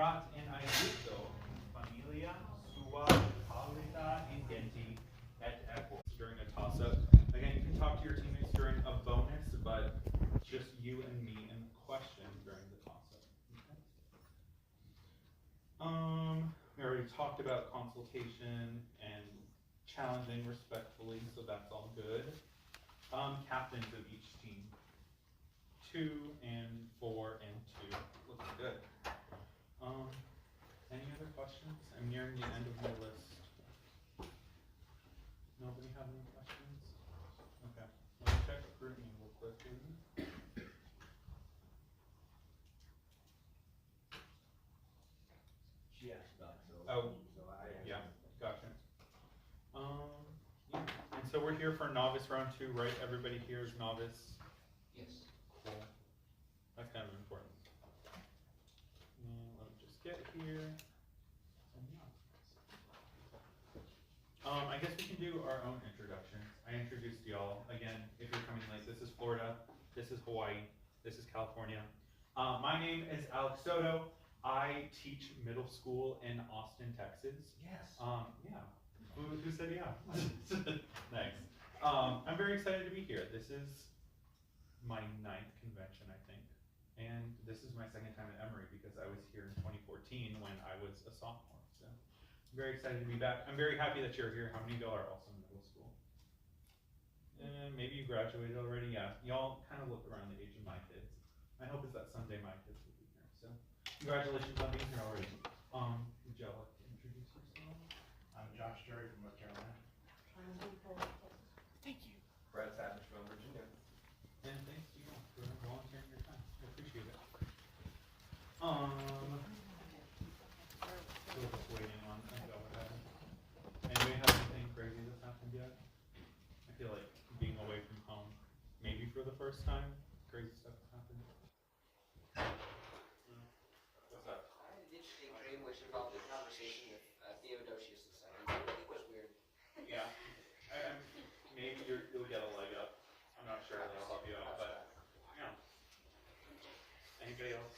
erat in Aegypto, familia sua habita in genti et equo. During a toss-up. Again, you can talk to your teammates during a bonus, but just you and me and the question during the toss-up. Okay. We already talked about consultation and challenging respectfully, so that's all good. Captains of each team. 2 and 4 and 2. Looks good. Any other questions? I'm nearing the end of my list. Nobody have any questions? Okay. Let me check recruitment real quickly. She asked about so. Oh, so I yeah, gotcha. Yeah. And so we're here for novice round 2, right? Everybody here is novice. Yes. Cool. That's kind of important. Let me just get here. I guess we can do our own introductions. I introduced y'all. Again, if you're coming late, this is Florida, this is Hawaii, this is California. My name is Alex Soto. I teach middle school in Austin, Texas. Yes. Yeah. Who said yeah? Nice. I'm very excited to be here. This is my 9th convention, I think. And this is my 2nd time at Emory because I was here in 2014 when I was a sophomore. So I'm very excited to be back. I'm very happy that you're here. How many of y'all are also in middle school? Maybe you graduated already. Yeah. Y'all kind of look around the age of my kids. My hope is that someday my kids will be here. So congratulations on being here already. Would y'all like to introduce yourself? I'm Josh Jerry from North Carolina. Thank you. Brad Savage from Virginia. And thanks to you all for volunteering your time. I appreciate it. Still just waiting on go ahead. Anybody have anything crazy that's happened yet? I feel like being away from home, maybe for the first time, crazy stuff happened. What's up? I had an interesting dream which involved a conversation with Theodosius II. It was weird. Yeah. Maybe you'll get a leg up. I'm not sure that'll help you out, but yeah. Anybody else?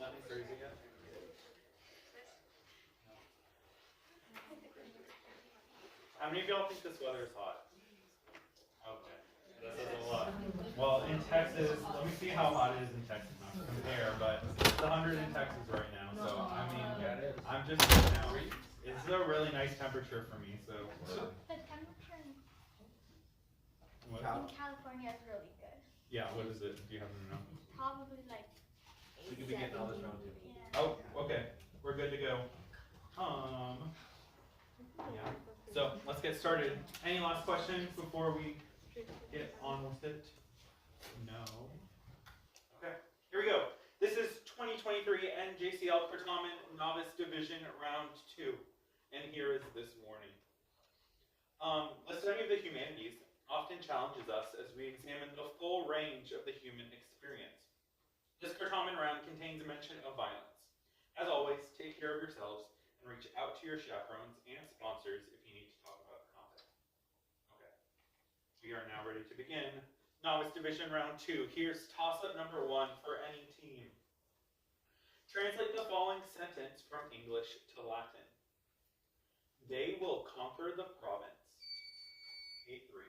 Nothing crazy yet? No. How many of y'all think this weather is hot? Okay. That says a lot. Well, in Texas, let me see how hot it is in Texas, not to compare, but it's 100 in Texas right now, so I mean, I'm just now. It's a really nice temperature for me, so. The temperature in What? California is really good. Yeah, what is it? Do you happen to know? Probably like We could be getting all this round too. Yeah. Oh, okay. We're good to go. Yeah. So let's get started. Any last questions before we get on with it? No. Okay. Here we go. This is 2023 NJCL Certamen Novice Division Round 2. And here is this warning. The study of the humanities often challenges us as we examine the full range of the human experience. This Certamen round contains a mention of violence. As always, take care of yourselves and reach out to your chaperones and sponsors if you need to talk about the content. Okay. We are now ready to begin. Novice Division Round 2. Here's toss-up number 1 for any team. Translate the following sentence from English to Latin. They will conquer the province. 8-3.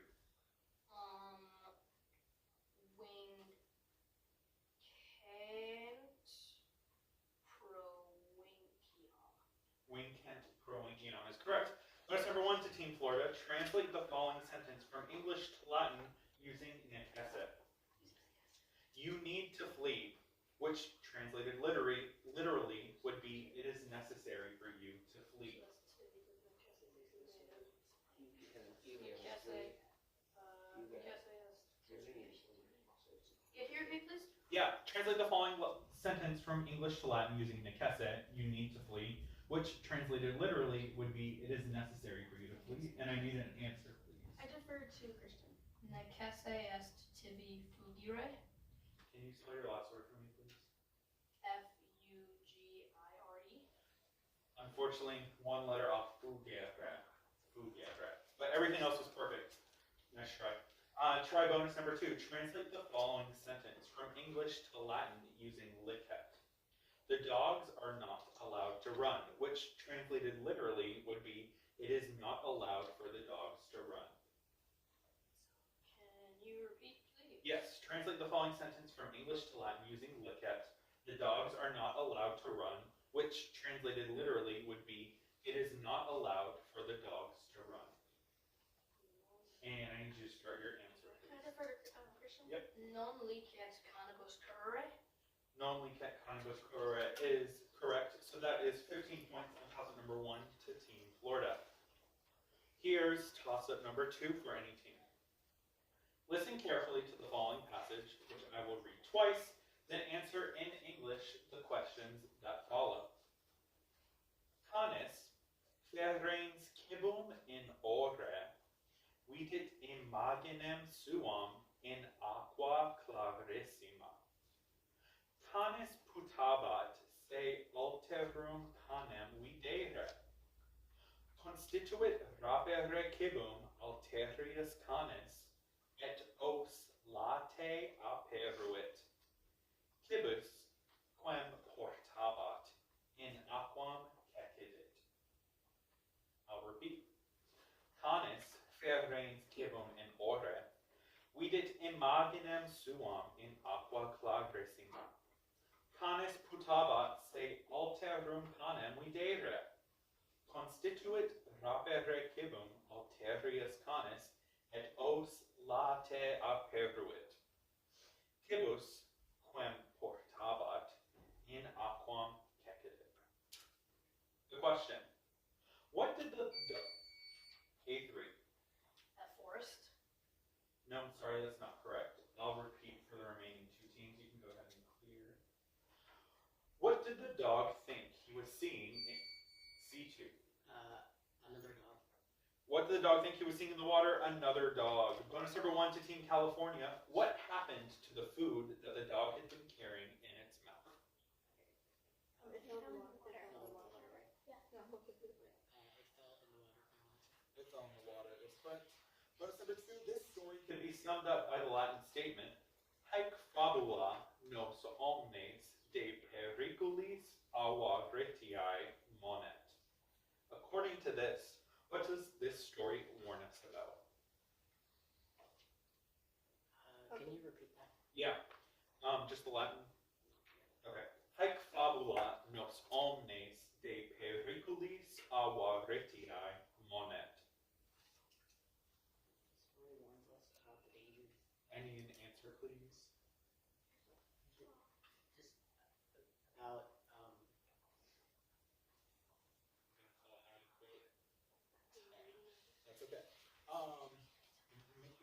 Wing Kent Provincion is correct. Notice number 1 to Team Florida. Translate the following sentence from English to Latin using necesse. You need to flee, which translated literally would be it is necessary for you to flee. Yeah, translate the following sentence from English to Latin using necesse. You need to flee. Which translated literally would be, it is necessary for you to flee, and I need an answer, please. I defer to Christian. Necesse est tibi fugire. Can you spell your last word for me, please? F-U-G-I-R-E. Unfortunately, one letter off, fugere. But everything else was perfect. Nice try. Try bonus number 2. Translate the following sentence from English to Latin using licet. The dogs are not allowed to run, which translated literally would be, it is not allowed for the dogs to run. Can you repeat, please? Yes, translate the following sentence from English to Latin using licet. The dogs are not allowed to run, which translated literally would be, it is not allowed for the dogs to run. And I need you to start your answer, Can I please. defer to Christian? Yep. Non licet canibus curre. Non-licet canibus curre is correct, so that is 15 points on toss-up number 1 to Team Florida. Here's toss-up number 2 for any team. Listen carefully to the following passage, which I will read twice, then answer in English the questions that follow. Canis ferens cibum in ore, vidit imaginem suam in aqua clarissima. Canis putabat se alterum canem videre. Constituit rapere cibum alterius canis, et os late aperuit. Cibus, quem portabat, in aquam cecidit. I'll repeat. Canis ferens cibum in ore, vidit imaginem suam in aqua clarissima. Canis putabat se alterum canem videre. Constituit rapere cibum alterius canis, et os late aperuit. Cibus, quem portabat, in aquam cecidit. The question. What did the A3? At forest. No, I'm sorry, that's not correct. I'll repeat for the remaining 2 teams. You can go ahead and clear. What did the dog think he was seeing in C2? Another dog. What did the dog think he was seeing in the water? Another dog. Bonus number 1 to Team California. What happened to the food that the dog had been carrying in its mouth? It fell in the water. Yeah. It fell in the water. It's on the water. It's correct. Bonus number 2. This story can be summed up by the Latin statement, Haec fabula nos omnes de periculis avaritiae monet. According to this, what does this story warn us about? Can you repeat that? Yeah. Just the Latin. Okay. Haec fabula nos omnes de periculis avaritiae monet. Story warns us about the dangers. I need an answer, please. Just about That's okay.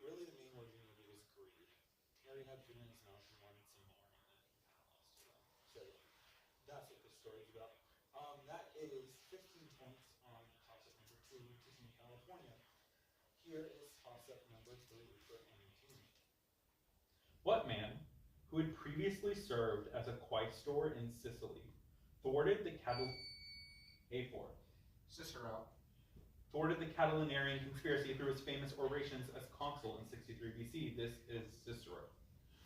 Really the main word you need to do is greed. He already had food in his mouth and wanted some more, and then lost it. So that's what this story is about. That is 15 points on toss-up number 2 to Team California. Here is toss-up number 3 for any team. What man, who had previously served as a quaestor in Sicily, thwarted the A4. Cicero. Thwarted the Catilinarian conspiracy through his famous orations as consul in 63 BC. This is Cicero.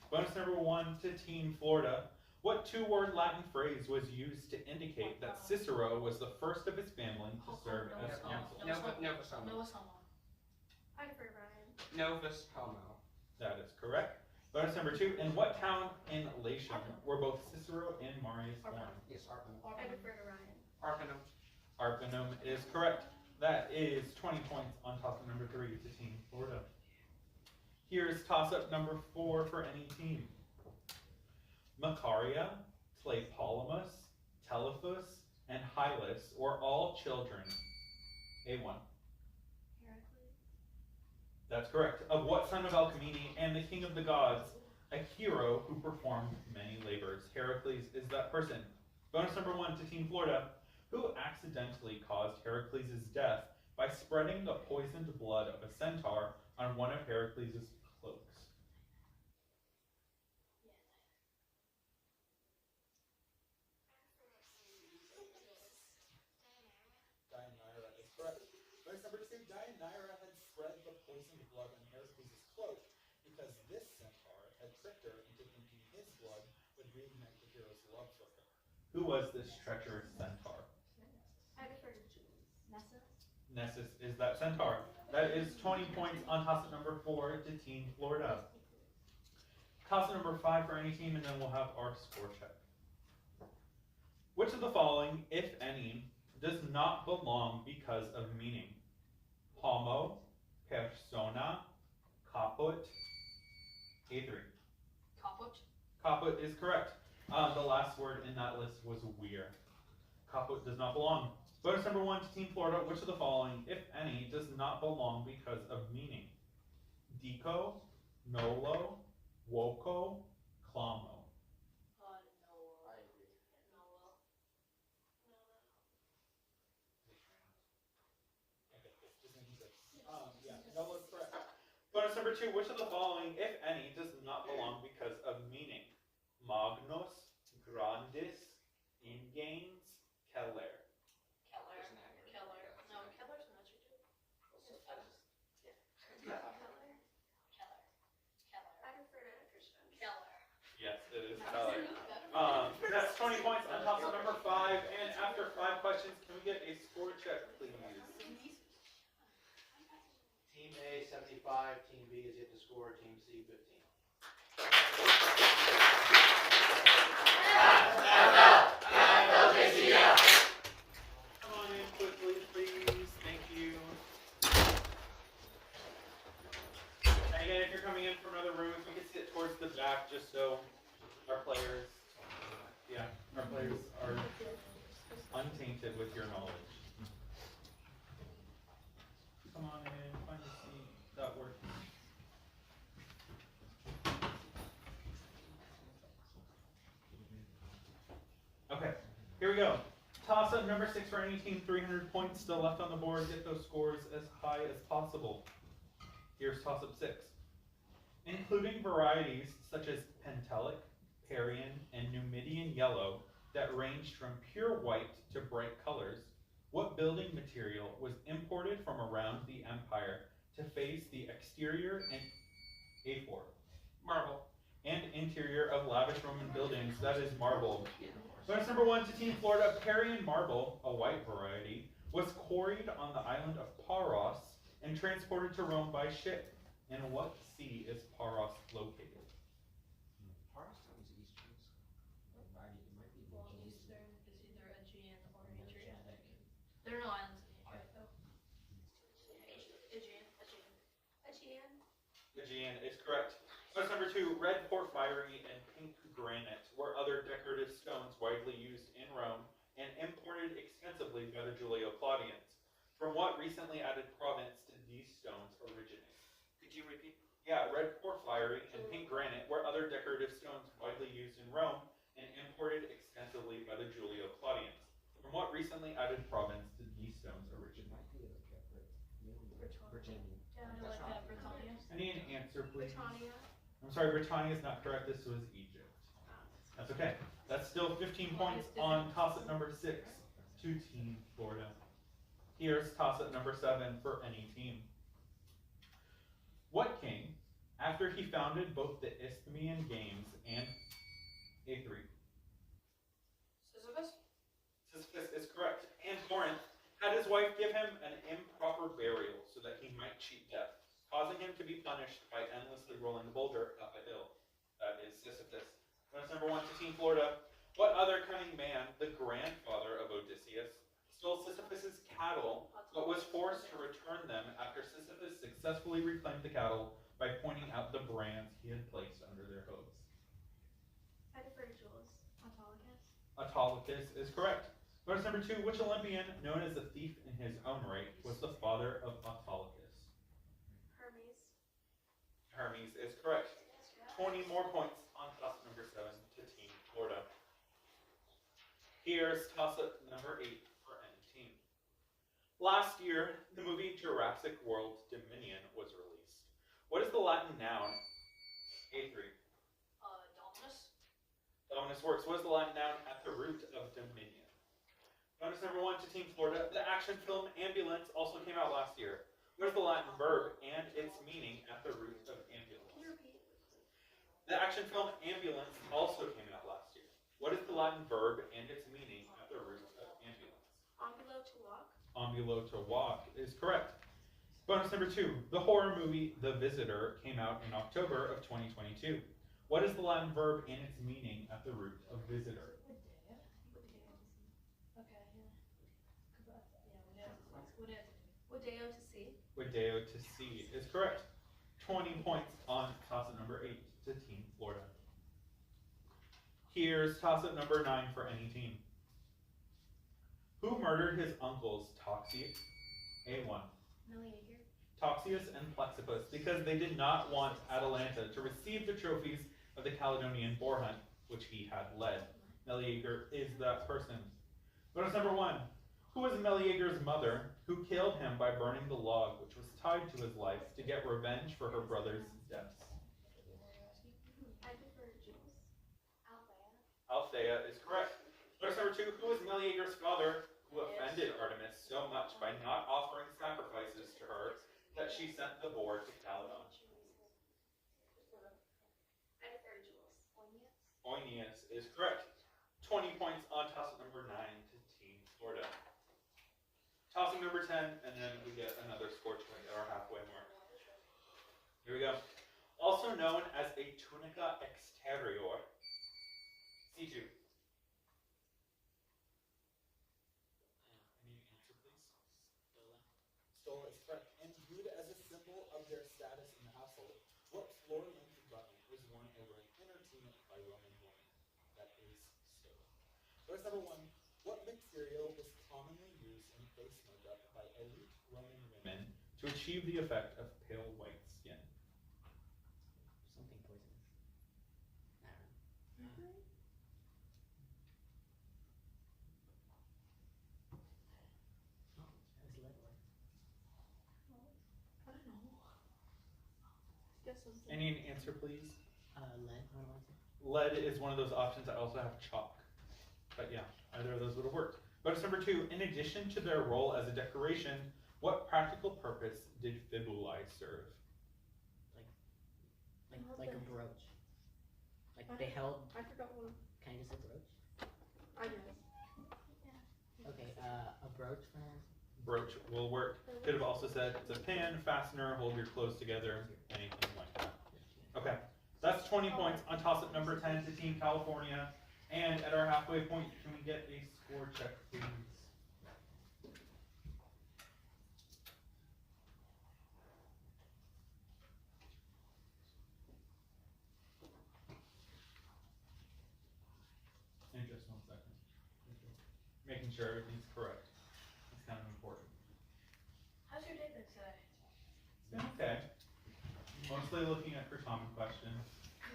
Bonus number 1 to Team Florida. What 2-word Latin phrase was used to indicate that Cicero was the first of his family to serve as consul? Novus homo. Novus homo. I defer to Ryan. Novus homo. That is correct. Bonus number 2. In what town in Latium were both Cicero and Marius born? Yes, Arpinum. I defer to Ryan. Arpinum. Arpinum is correct. That is 20 points on toss-up number 3 to Team Florida. Here's toss-up number 4 for any team. Macaria, Tlepolemus, Telephus, and Hylas were all children. A1. Heracles. That's correct. Of what son of Alcmene and the king of the gods, a hero who performed many labors. Heracles is that person. Bonus number 1 to Team Florida. Who accidentally caused Heracles' death by spreading the poisoned blood of a centaur on one of Heracles' cloaks? Deianira is correct. Bonus number 2, Deianira had spread the poisoned blood on Heracles' cloak because this centaur had tricked her into thinking his blood would reignite the hero's love for her. Who was this treacherous centaur? I defer to Nessus. Nessus is that centaur. That is 20 points on toss-up number 4 to Team Florida. Toss-up number 5 for any team, and then we'll have our score check. Which of the following, if any, does not belong because of meaning? Homo, persona, caput, A3. Caput. Caput is correct. The last word in that list was weir. Caput does not belong. Bonus number 1 to Team Florida. Which of the following, if any, does not belong because of meaning? Dico, nolo, woco, clamo. No. I agree. No. Yeah, nolo is correct. Bonus number 2. Which of the following, if any, does not belong because of meaning? Magnus, grandis, inganes, keller. Keller. Personality. Keller. Yeah. No, Keller's an adjective. Also, Keller. Keller. I defer to Christian. Keller. Yes, it is keller. That's 20 points on toss-up number 5. And after 5 questions, can we get a score check, please? Team A 75, Team B is yet to score, Team C 15. Come on in quickly, please. Thank you. And again, if you're coming in from another room, if you could sit towards the back just so our players are untainted with your knowledge. Come on in, find a seat. That works. Okay, here we go. Toss-up number 6 for any team, 300 points still left on the board. Get those scores as high as possible. Here's toss-up 6. Including varieties such as Pentelic, Parian, and Numidian yellow that ranged from pure white to bright colors, what building material was imported from around the empire to face the exterior and A4? Marble. And interior of lavish Roman buildings, that is marble. Bonus number 1 to Team Florida. Parian marble, a white variety, was quarried on the island of Paros and transported to Rome by ship. In what sea is Paros located? Paros sounds eastern. It might be Well, Aegean. Eastern is either Aegean or Adriatic. There are no islands in the Adriatic though. Aegean. Aegean is correct. Bonus number 2, red porphyry and pink granite were other decorative stones widely used in Rome and imported extensively by the Julio-Claudians. From what recently added province did these stones originate? Could you repeat? Yeah, red porphyry and pink granite were other decorative stones widely used in Rome and imported extensively by the Julio-Claudians. From what recently added province did these stones It originate? might be like Virginia. Yeah, That's like wrong. Britannia. I need an answer, please. Britannia. I'm sorry, Britannia is not correct. This was Egypt. That's okay. That's still 15 points on toss-up number 6 to Team Florida. Here's toss-up number 7 for any team. What king, after he founded both the Isthmian Games and A3? Sisyphus? Sisyphus is correct. And Corinth had his wife give him an improper burial so that he might cheat death, causing him to be punished by endlessly rolling the boulder up a hill. That is Sisyphus. Bonus number 1 to Team Florida. What other cunning man, the grandfather of Odysseus, stole Sisyphus' cattle, but was forced to return them after Sisyphus successfully reclaimed the cattle by pointing out the brands he had placed under their hooves? I defer to Jules. Autolycus. Autolycus is correct. Bonus number 2, which Olympian, known as a thief in his own right, was the father of Autolycus? Hermes. Hermes is correct. 20 more points on toss-up number 7 to Team Florida. Here's toss-up number 8 for any team. Last year, the movie Jurassic World Dominion was released. What is the Latin noun? A3. Dominus. Dominus works. What is the Latin noun at the root of Dominion? Bonus number 1 to Team Florida. The action film Ambulance also came out last year. What is the Latin verb and its meaning at the root of ambulance? Can you repeat? The action film Ambulance also came out last year. What is the Latin verb and its meaning at the root of ambulance? Ambulo to walk. Ambulo to walk is correct. Bonus number 2. The horror movie The Visitor came out in October of 2022. What is the Latin verb and its meaning at the root of visitor? Okay, yeah. Woodeo to see. Woodeo to see is correct. 20 points on toss-up number 8 to Team Florida. Here's toss-up number 9 for any team. Who murdered his uncles Toxius, A1, Meleager. Toxius and Plexippus because they did not want Atalanta to receive the trophies of the Caledonian boar hunt, which he had led. Meleager is that person. Bonus number 1. Who was Meleager's mother, who killed him by burning the log which was tied to his life to get revenge for her brother's deaths? I prefer Jules. Althea. Althea is correct. Bonus number 2. Who was Meleager's father, who offended Artemis so much by not offering sacrifices to her that she sent the boar to Calydon? I prefer Jules. Oeneus is correct. 20 points on toss-up number 9 to Team Florida. Toss-up number 10, and then we get another score point at our halfway mark. Here we go. Also known as a tunica exterior. C2. Any answer, please? Stola is correct. And viewed as a symbol of their status in the household, what floor-length garment was worn over an inner tunic by Roman women? That is stola. Verse number 1. What material was commonly used in face makeup by elite Roman women to achieve the effect of pale white skin? Something poisonous. I don't know. Oh, that was lead. I don't know. Guess something. Any answer, please? Lead. What was it? Lead is one of those options. I also have chalk. But yeah, either of those would have worked. Bonus number 2. In addition to their role as a decoration, what practical purpose did fibulae serve? Like a brooch. Like they held I forgot one. kind of a brooch. I guess. Okay, a brooch for an answer. Brooch will work. Could have also said it's a pin, fastener, hold your clothes together, anything like that. Okay, that's 20 points on toss-up number 10 to Team California. And at our halfway point, can we get a score check, please? In just 1 second. Making sure everything's correct. It's kind of important. How's your day been today? It's been okay. Mostly looking at for common questions.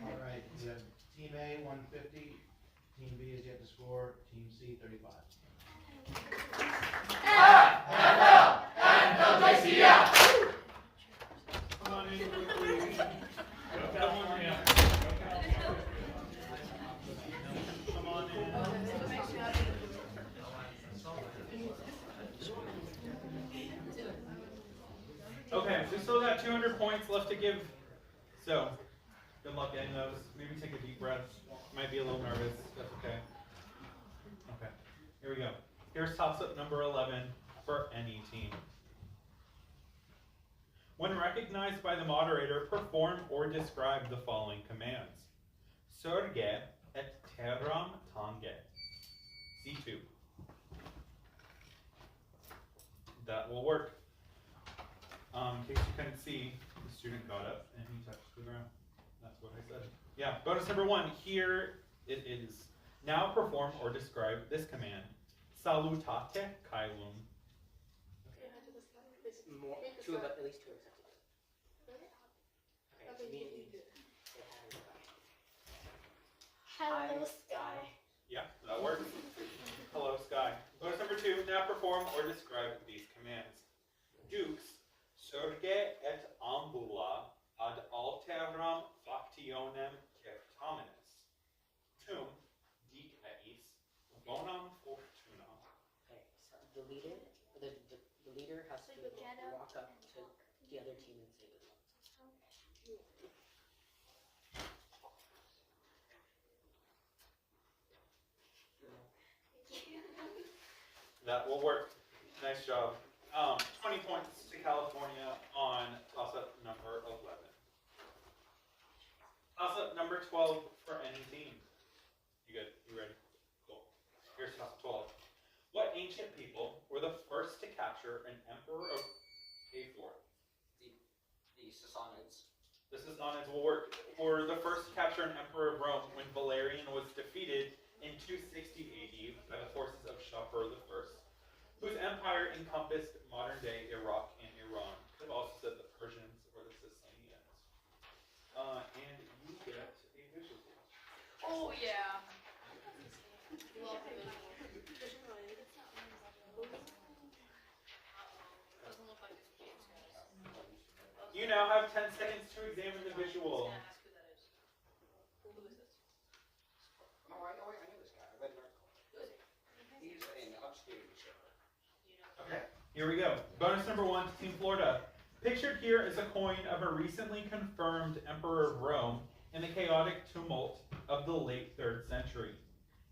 All right, we have Team A 150, Team B is yet to score, Team C 35. Come on in quickly. Come on in. Come on in. Okay, we still got 200 points left to give. So, good luck getting those. Maybe take a deep breath. Might be a little nervous. That's okay. Okay, here we go. Here's toss-up number 11 for any team. When recognized by the moderator, perform or describe the following commands. Surge et terram tange. C2. That will work. In case you couldn't see, the student got up and he touched the ground. That's what I said. Yeah, bonus number 1, here it is. Now perform or describe this command. Salutate caelum. More, two of at least 2 of us have to do it. Okay, immediately. Say hi to the sky. Hello, Sky. Yeah, that works. Hello, Sky. Bonus number 2, now perform or describe these commands. Dux, surge et ambula ad alteram factionem certaminis. Tum, dic eis, bonam fortuna. Okay, so the leader has to walk up to the other team and say good luck. That will work. Nice job. 20 points to California on toss-up number 11. Toss-up number 12 for any team. You good? You ready? Cool. Here's toss-up 12. What ancient people were the first to capture an emperor of A4? The Sassanids. The Sassanids will work. Were the first to capture an emperor of Rome when Valerian was defeated in 260 AD by the forces of Shapur I, whose empire encompassed modern-day Iraq and Iran. Could have also said the Persians or the Sassanians. And you get a visual. Oh yeah. Love the visual. Doesn't look like it's James, guys. You now have 10 seconds to examine the visual. I was gonna ask who that is. Who is this? Oh, I know this guy. I read an article. Who is he? He's an upstate shipper. Do you know? Okay, here we go. Bonus number 1 to Team Florida. Pictured here is a coin of a recently confirmed emperor of Rome in the chaotic tumult of the late 3rd century.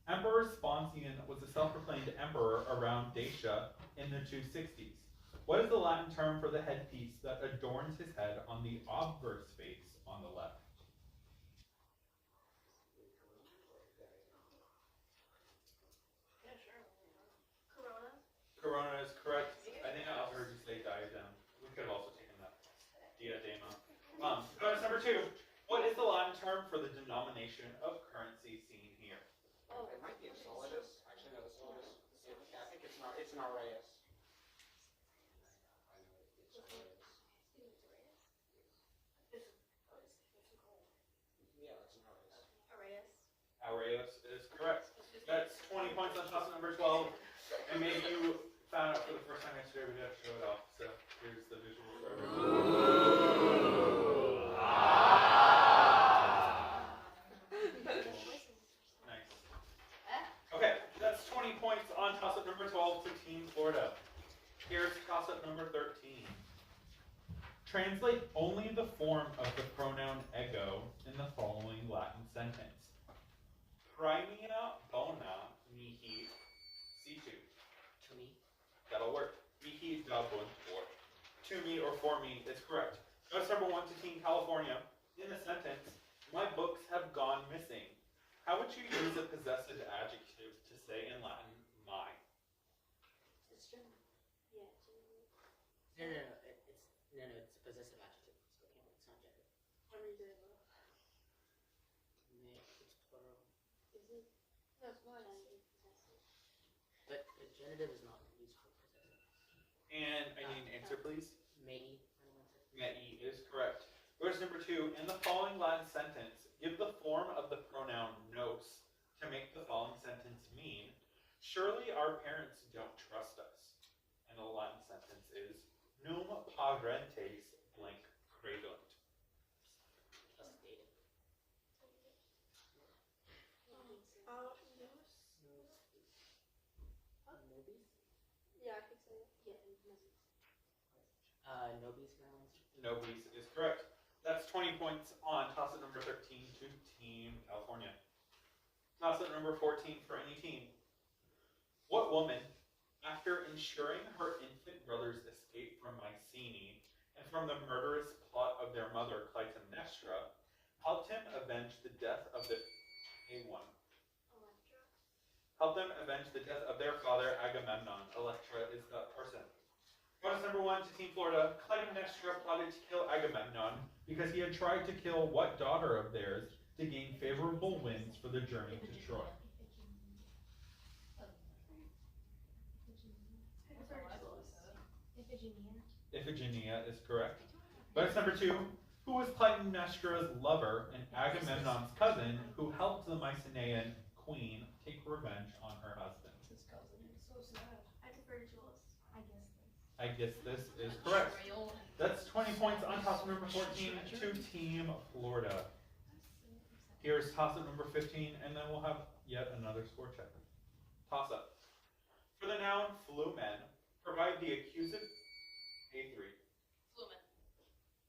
Emperor Sponsian was a self-proclaimed emperor around Dacia in the 260s. What is the Latin term for the headpiece that adorns his head on the obverse face on the left? Yeah, sure. Corona? Corona is correct. I think I also heard you say diadem. We could have also taken that. Diadema. Bonus number 2. What is the Latin term for the denomination of currency seen here? Oh, it might be a solidus. Actually, no, the solidus. Yeah, I think it's not. It's an Aureus. I know it's Aureus. Yeah, it's an Aureus. Arias. Aureus is correct. That's 20 points on toss number 12. And maybe you found out for the first time yesterday we got to show it off. So here's the visual for everyone. Nice. Okay, that's 20 points on toss-up number 12 to Team Florida. Here's toss-up number 13. Translate only the form of the pronoun ego in the following Latin sentence. Primea bona mihi situ. To me. That'll work. Mihi dabunt, or to me or for me, is correct. Notice number 1 to Team California. In the sentence, my books have gone missing. How would you use a possessive adjective to say in Latin, my? It's German. Yeah, German. No, it's a possessive adjective. So it's not gender. What are you doing? It's plural. Is it? No, it's more than possessive. But genitive is not used for possessive. And I need an answer, please. Mei. Mei is correct. Verse number 2. In the following Latin sentence, give the form of the pronoun nos to make the following sentence mean, surely our parents don't trust us. And the Latin sentence is, num parentes blank credunt. Plus dative. Nobis? Yeah, I think so. Yeah, Novice. Nobis, Maryland. Novice is correct. That's 20 points on toss-up number 13 to Team California. Toss-up number 14 for any team. What woman, after ensuring her infant brother's escape from Mycenae and from the murderous plot of their mother Clytemnestra, helped him avenge the death of the A1? Electra. Helped them avenge the death of their father Agamemnon. Electra is that person. Bonus number 1 to Team Florida. Clytemnestra plotted to kill Agamemnon because he had tried to kill what daughter of theirs to gain favorable winds for the journey to Troy? Iphigenia is correct. Bonus number 2. Who was Clytemnestra's lover and Agamemnon's cousin who helped the Mycenaean queen take revenge on her husband? His cousin. It's so sad. I prefer Jules. I guess this is correct. That's 20 points on toss-up number 14 to Team Florida. Here's toss-up number 15, and then we'll have yet another score check. Toss-up. For the noun flumen, provide the accusative A3. Flumen.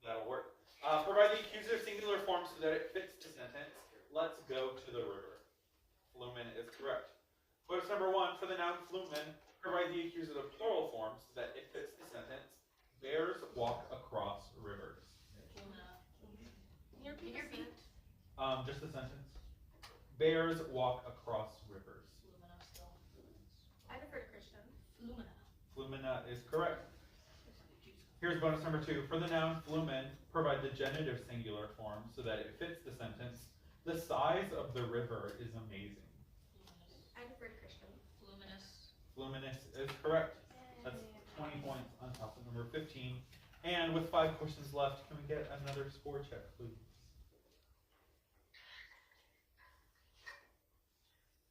That'll work. Provide the accusative singular form so that it fits the sentence. Let's go to the river. Flumen is correct. Bonus number 1 for the noun flumen, Provide the accusative plural form so that it fits the sentence. Bears walk across rivers. Flumina. Can you repeat? Just the sentence. Bears walk across rivers. Flumina still. I prefer Christian. Flumina. Flumina is correct. Here's bonus number 2. For the noun flumen, provide the genitive singular form so that it fits the sentence. The size of the river is amazing. Fluminous. I prefer Christian. Fluminous. Fluminous is correct. That's 20 points on top of number 15. And with 5 questions left, can we get another score check, please?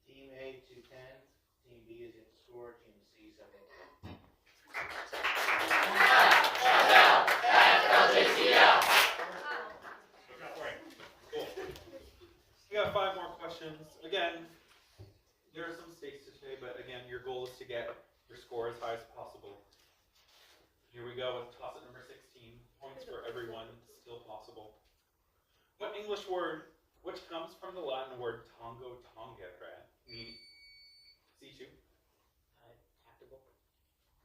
Team A 210, Team B is yet to score, Team C 7. NJCL. Cool. We got 5 more questions. Again, there are some stakes to today, but again, your goal is to get your score as high as possible. Here we go with toss-up number 16. Points for everyone, still possible. What English word, which comes from the Latin word tongo tongere, meaning C2? Tactable.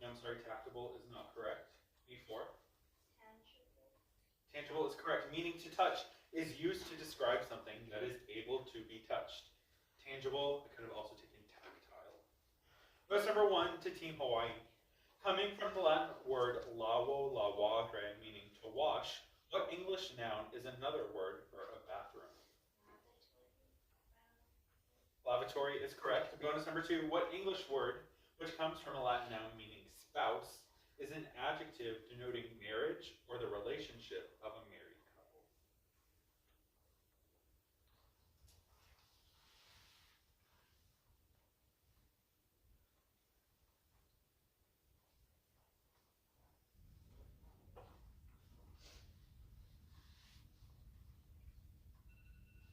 No, I'm sorry, tactable is not correct. B4. Tangible is correct. Meaning to touch is used to describe something that is able to be touched. Tangible, I could have also taken tactile. Verse number 1 to Team Hawaii. Coming from the Latin word lavo lavare, meaning to wash, what English noun is another word for a bathroom? Lavatory is correct. Bonus number 2, what English word, which comes from a Latin noun meaning spouse, is an adjective denoting marriage or the relationship of a married couple?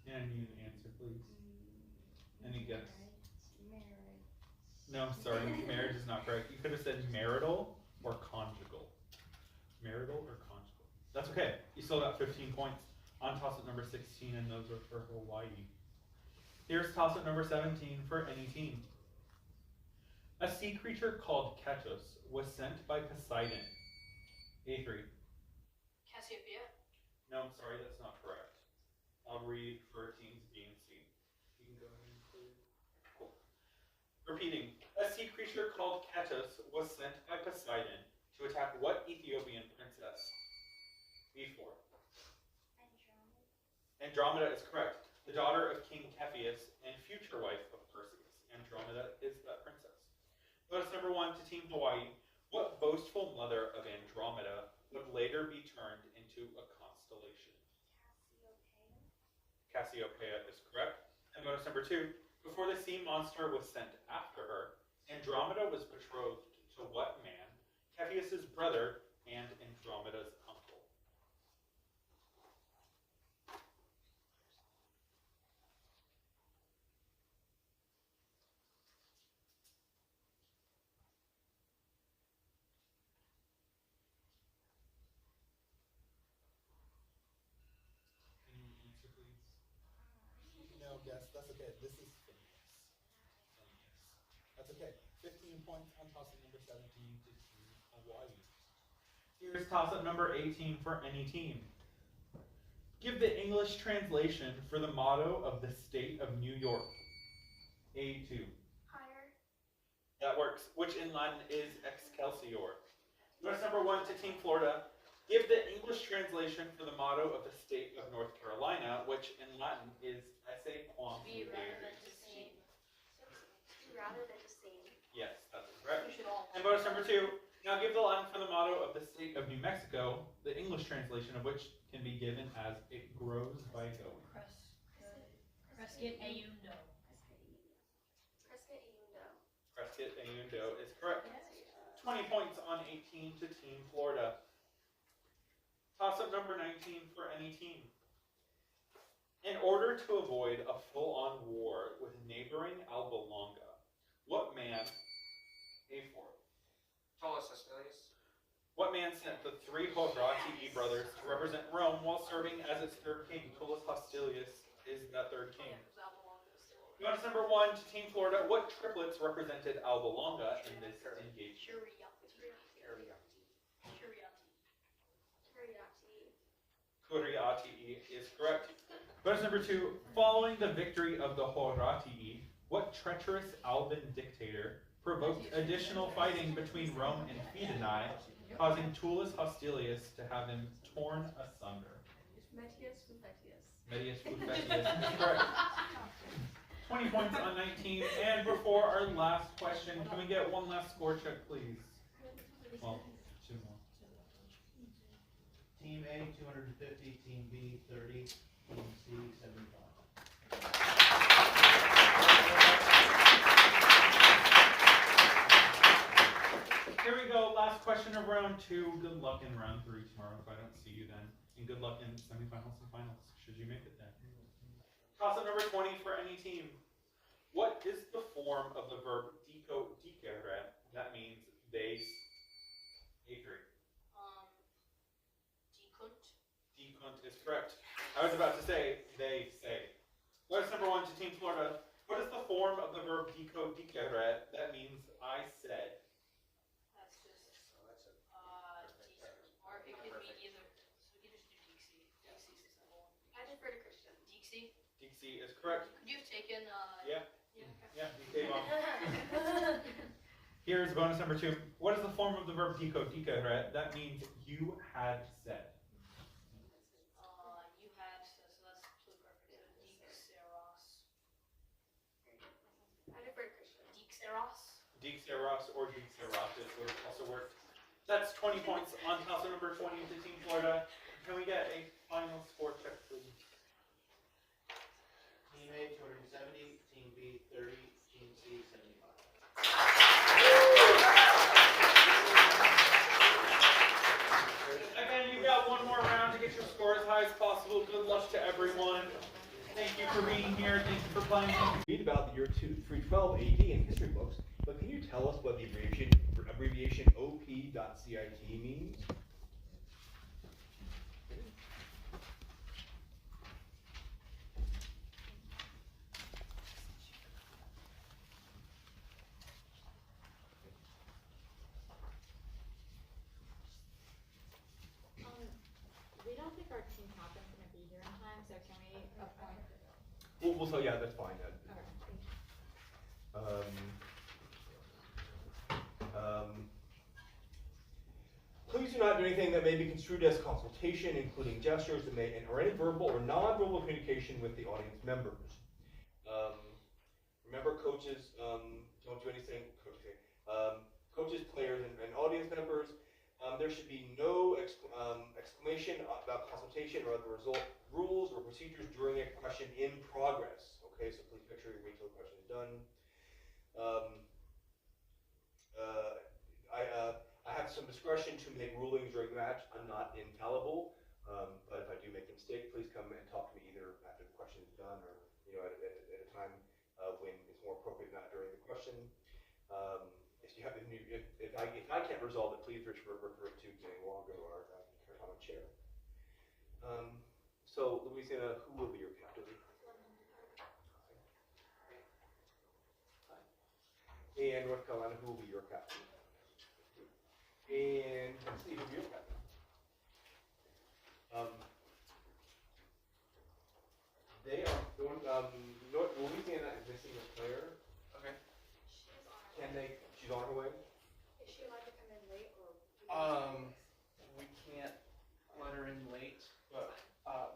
Yeah, I need an answer, please. Any guess? No, I'm sorry, marriage is not correct. You could have said marital or conjugal. Marital or conjugal. That's okay. You still got 15 points on toss-up number 16, and those are for Hawaii. Here's toss-up number 17 for any team. A sea creature called Ketos was sent by Poseidon. A3. Cassiopeia. No, I'm sorry, that's not correct. I'll read for teams B and C. You can go ahead and clear. Cool. Repeating. A sea creature called Ketos was sent by Poseidon to attack what Ethiopian princess? B4. Andromeda is correct. The daughter of King Cepheus and future wife of Perseus. Andromeda is that princess. Bonus number 1 to Team Hawaii. What boastful mother of Andromeda would later be turned into a constellation? Cassiopeia is correct. And bonus number 2. Before the sea monster was sent after her, Andromeda was betrothed to what man? Cepheus' brother and Andromeda's uncle. Any answer, please? No guess. That's okay. This is Phineas. That's okay. 15 points on toss-up number 17 to Team Hawaii. Here's toss-up number 18 for any team. Give the English translation for the motto of the state of New York. A2. Higher. That works. Which in Latin is Excelsior. Notice number 1 to Team Florida. Give the English translation for the motto of the state of North Carolina, which in Latin is Esse quam Be rather than Deus. to see. Rather than the same. Yes, that's correct. We should all. And bonus number 2. Now give the Latin for the motto of the state of New Mexico, the English translation of which can be given as it grows by going. Crescit Ayundo. Prescott Ayundo. Prescott Ayundo is correct. 20 points on 18 to Team Florida. Toss-up number 19 for any team. In order to avoid a full-on war with neighboring Alba Longa, what man, A4, Tullus Hostilius. what man sent the 3 Horatii brothers to represent Rome while serving as its third king? Tullus Hostilius is that third king. Bonus number 1 to Team Florida. What triplets represented Alba Longa in this engagement? Curiatii is correct. Bonus number 2. Following the victory of the Horatii, what treacherous Alban dictator provoked additional fighting between Rome and Fidenae, causing Tullus Hostilius to have him torn asunder? Metius Fufetius. Medius Fufetius is correct. 20 points on 19. And before our last question, can we get one last score check, please? Well, 2 more. Team A, 250, Team B, 30, Team C, 75. Here we go, last question of round 2. Good luck in round 3 tomorrow if I don't see you then. And good luck in semifinals and finals, should you make it there. Toss-up number 20 for any team. What is the form of the verb dicere? That means they. A3. Decunt is correct. I was about to say, they say. Notice number 1 to Team Florida. What is the form of the verb dicere? That means I said. That's just, So that's a or it could be either. So we could just do Dixie. Dixie's the simple one. I defer to Christian. Dixie? Dixie is correct. Could you have taken, Yeah. yeah. Yeah, DK bomb. Here's bonus number 2. What is the form of the verb dicere? That means you had said. You had, so that's pluperfect. Dixeros. I defer to Christian. Dixeros? Dixeros or Dixeratis would also work. That's 20 points on toss-up number 20 to Team Florida. Can we get a final score check, please? Team A, 270, Team B, 30, Team C, 75. Again, you've got one more round to get your score as high as possible. Good luck to everyone. Thank you for being here. Thank you for playing. Read about the year 312 AD in history books, but can you tell us what the abbreviation OP.CIT means? We don't think our team captain's gonna be here in time, so can we appoint? Well, so yeah, that's fine. Okay, thank you. Please do not do anything that may be construed as consultation, including gestures that may, or any verbal or non-verbal communication with the audience members. Remember, coaches don't do anything. Coaches, players, and audience members. There should be no exclamation about consultation or other rules or procedures during a question in progress. Okay, so please make sure you wait till the question is done. I have some discretion to make rulings during the match. I'm not infallible, but if I do make a mistake, please come and talk to me either after the question is done or at a time when it's more appropriate, not during the question. If I can't resolve it, please refer to Jenny Walker or common chair. So Louisiana, who will be your captain? And North Carolina, who will be your captain? And Tennessee, who will be your captain? They are going. Louisiana is missing a player. Okay. She's on her Can way. she's on her way? Is she allowed to come in late or? We can't let her in late, but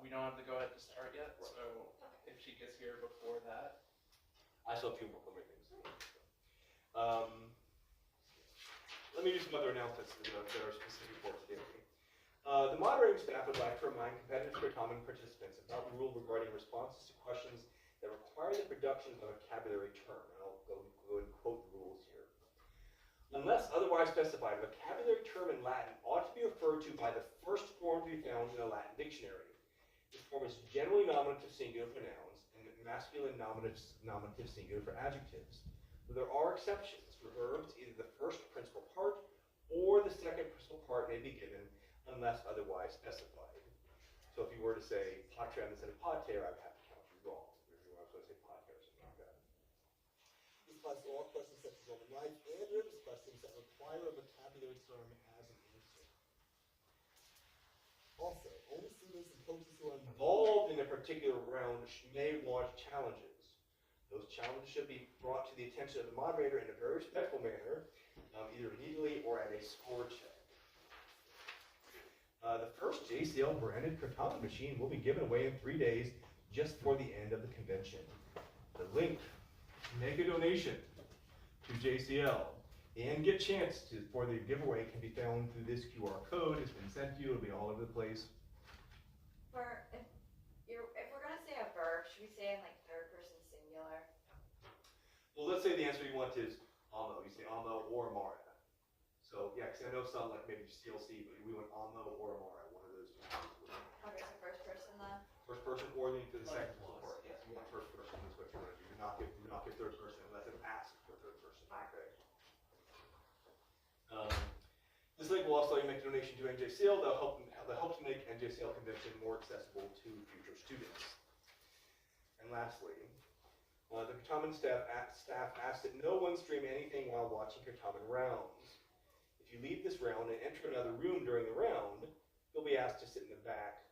we don't have to go ahead to start yet, so if she gets here before that. I still have 2 more things. Let me do some other announcements that are specific for today. The moderating staff would like to remind competitive Certamen participants about the rule regarding responses to questions that require the production of a vocabulary term. And I'll go and quote the rules here. Unless otherwise specified, a vocabulary term in Latin ought to be referred to by the first form to be found in a Latin dictionary. This form is generally nominative singular for nouns and masculine nominative singular for adjectives. But there are exceptions. For verbs, either the first principal part or the second principal part may be given unless otherwise specified. So if you were to say pater instead of pater, I would have to count you wrong. If you were to say pater or something like that. all questions such as Roman life and religious questions that require a vocabulary term as an answer. Also, only students and coaches who are involved in a particular round may launch challenges. Those challenges should be brought to the attention of the moderator in a very respectful manner, either immediately or at a score check. The first JCL branded Certamen machine will be given away in 3 days, just for the end of the convention. The link to make a donation to JCL and get chance for the giveaway can be found through this QR code. It's been sent to you. It'll be all over the place. If we're gonna say a verb, should we say in like third person singular? Well, let's say the answer you want is Amo. You say Amo or Amara. So yeah, because I know some like maybe CLC, but we went Amo or Amara. One of those two. Okay, so first person then. First person or the second person part. Yes, you want first person. That's what you want to do. Do not give third person unless it asks for third person. Okay. This link will also let you make a donation to NJCL. They'll help to make NJCL convention more accessible to future students. And lastly, the Certamen staff asked that no one stream anything while watching Certamen rounds. If you leave this round and enter another room during the round, you'll be asked to sit in the back.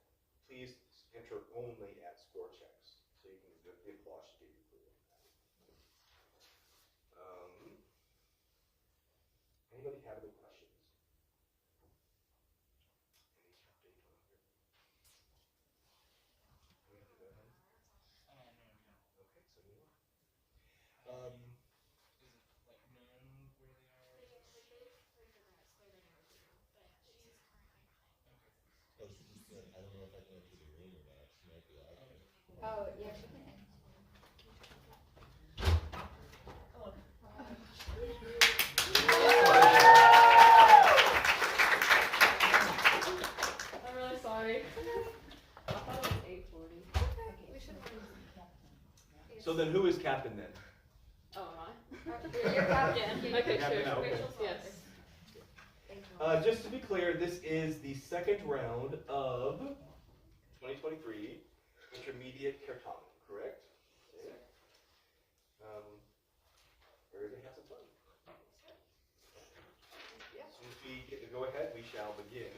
Please enter only at score checks, so you can the applause should be clear. Anybody have any questions? Any update on here? We have to go ahead. Okay, so move on. Is it like known where they are? Oh, she just said, I don't know if I can enter the room or not. She might be out there. Oh, yeah, she can. I'm really sorry. I thought it was 8:40. We should. So then who is captain then? Oh, am You're captain. I? Okay, Captain, sure. okay. Yes. Just to be clear, this is the second round of 2023 Intermediate Certamen, correct? Okay. Ready to have some fun? As soon as we get the go ahead, we shall begin.